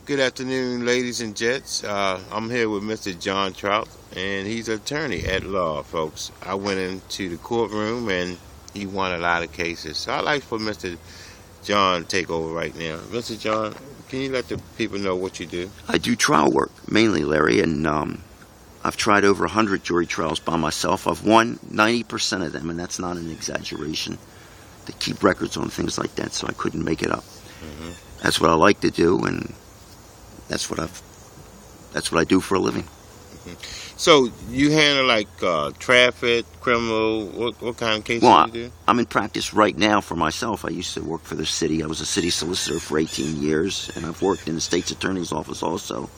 Good afternoon, ladies and gents. I'm here with Mr. John Trotz, and he's an attorney at law, folks. I went into the courtroom, and he won a lot of cases. So I'd like for Mr. John to take over right now. Mr. John, can you let the people know what you do? I do trial work, mainly, Larry, and I've tried over 100 jury trials by myself. I've won 90% of them, and that's not an exaggeration. They keep records on things like that, so I couldn't make it up. Mm-hmm. That's what I like to do, and that's what I do for a living. Mm-hmm. So you handle like traffic, criminal, what kind of cases do you do? I'm in practice right now for myself. I used to work for the city. I was a city solicitor for 18 years, and I've worked in the state's attorney's office also.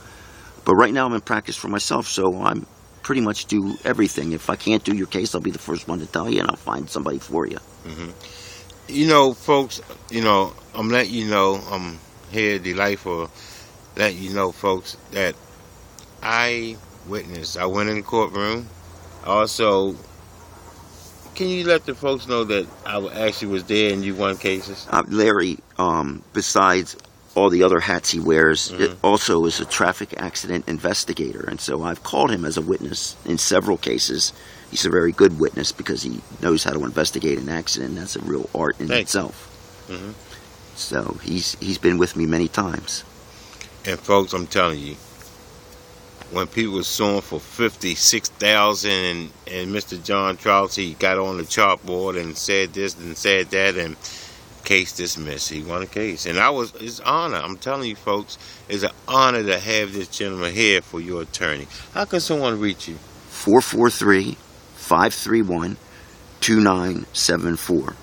But right now I'm in practice for myself, so I'm pretty much do everything. If I can't do your case, I'll be the first one to tell you, and I'll find somebody for you. Mm-hmm. You know, folks, I'm letting you know, I'm here delightful, letting you know, folks, that I witnessed. I went in the courtroom. Also, can you let the folks know that I actually was there and you won cases? Larry, besides all the other hats he wears, it also is a traffic accident investigator, and so I've called him as a witness in several cases. He's a very good witness because he knows how to investigate an accident. That's a real art in itself. Mm-hmm. So he's been with me many times. And folks, I'm telling you, when people were suing for $56,000 and Mr. John Trotz, he got on the chalkboard and said this and said that, and case dismissed. He won a case, and it's an honor. I'm telling you, folks, it's an honor to have this gentleman here for your attorney. How can someone reach you? 443-531-2974.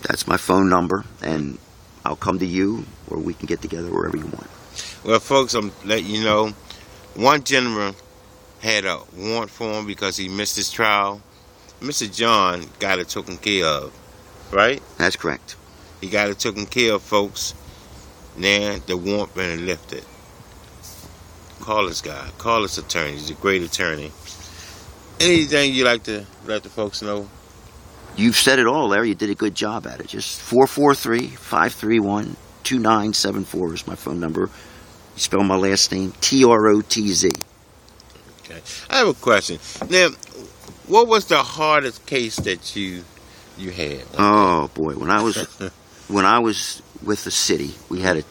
That's my phone number, and I'll come to you, or we can get together wherever you want. Well, folks, I'm letting you know, one gentleman had a warrant for him because he missed his trial. Mr. John got it taken care of, right? That's correct. He got it taken care of, folks. Now the warrant been lifted. Call this guy. Call this attorney. He's a great attorney. Anything you like to let the folks know? You've said it all, Larry. You did a good job at it. Just 443-531-2974 is my phone number. You spell my last name, Trotz. Okay. I have a question. Now, what was the hardest case that you had? Oh boy, when I was with the city, we had a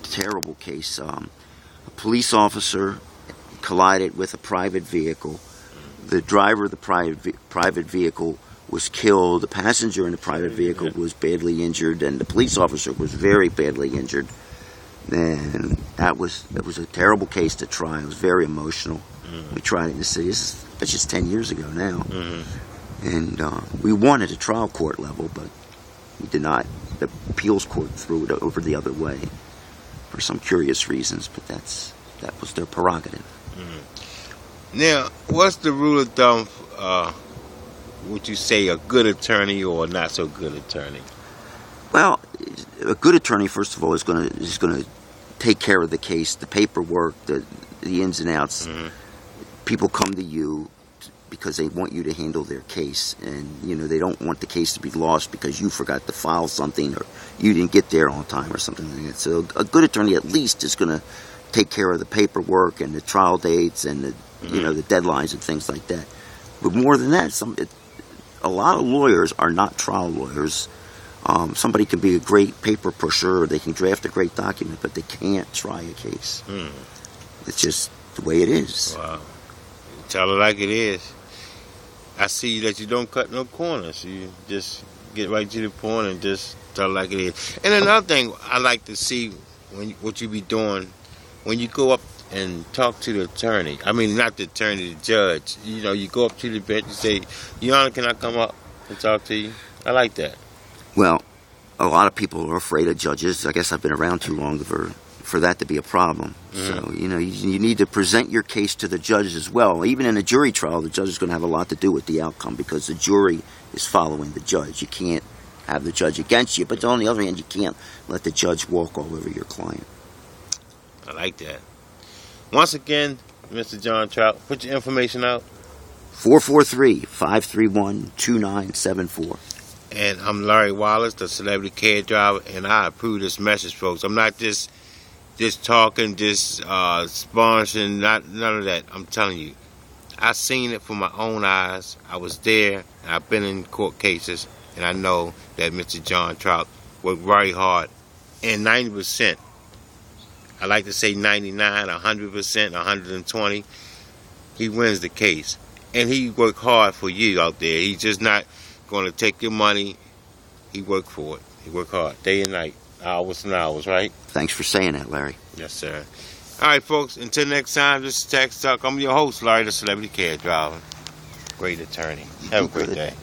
terrible case. A police officer collided with a private vehicle. The driver of the private vehicle was killed. The passenger in the private vehicle was badly injured, and the police officer was very badly injured. And it was a terrible case to try. It was very emotional. Mm-hmm. We tried it in the city. That's just 10 years ago now. Mm-hmm. And we won at a trial court level, but we did not. The appeals court threw it over the other way for some curious reasons, but that was their prerogative. Mm-hmm. Now, what's the rule of thumb? Would you say a good attorney or a not so good attorney? Well, a good attorney, first of all, is going to take care of the case, the paperwork, the ins and outs. Mm-hmm. People come to you because they want you to handle their case, and they don't want the case to be lost because you forgot to file something or you didn't get there on time or something like that. So a good attorney at least is going to take care of the paperwork and the trial dates and the the deadlines and things like that. But more than that, a lot of lawyers are not trial lawyers. Somebody can be a great paper pusher, or they can draft a great document, but they can't try a case. It's just the way it is. Wow. Tell it like it is. I see that you don't cut no corners. You just get right to the point and just tell it like it is. And another thing I like to see what you be doing when you go up and talk to the attorney. I mean, not the attorney, the judge. You go up to the bench and say, Your Honor, can I come up and talk to you? I like that. Well, a lot of people are afraid of judges. I guess I've been around too long for that to be a problem. Mm-hmm. So, you need to present your case to the judge as well. Even in a jury trial, the judge is going to have a lot to do with the outcome because the jury is following the judge. You can't have the judge against you, but on the other hand, you can't let the judge walk all over your client. I like that. Once again, Mr. John Trotz, put your information out. 443-531-2974. And I'm Larry Wallace, the celebrity cab driver, and I approve this message, folks. I'm not just just talking, just sponsoring, none of that. I'm telling you, I seen it from my own eyes. I was there, and I've been in court cases, and I know that Mr. John Trotz worked very hard. And 90%, I like to say 99, 100%, 120, he wins the case. And he worked hard for you out there. He's just not going to take your money. He worked for it. He worked hard, day and night, hours and hours, right? Thanks for saying that, Larry. Yes, sir. All right, folks, until next time, this is Tax Talk. I'm your host, Larry, the Celebrity Cab Driver. Great attorney. Have a great day.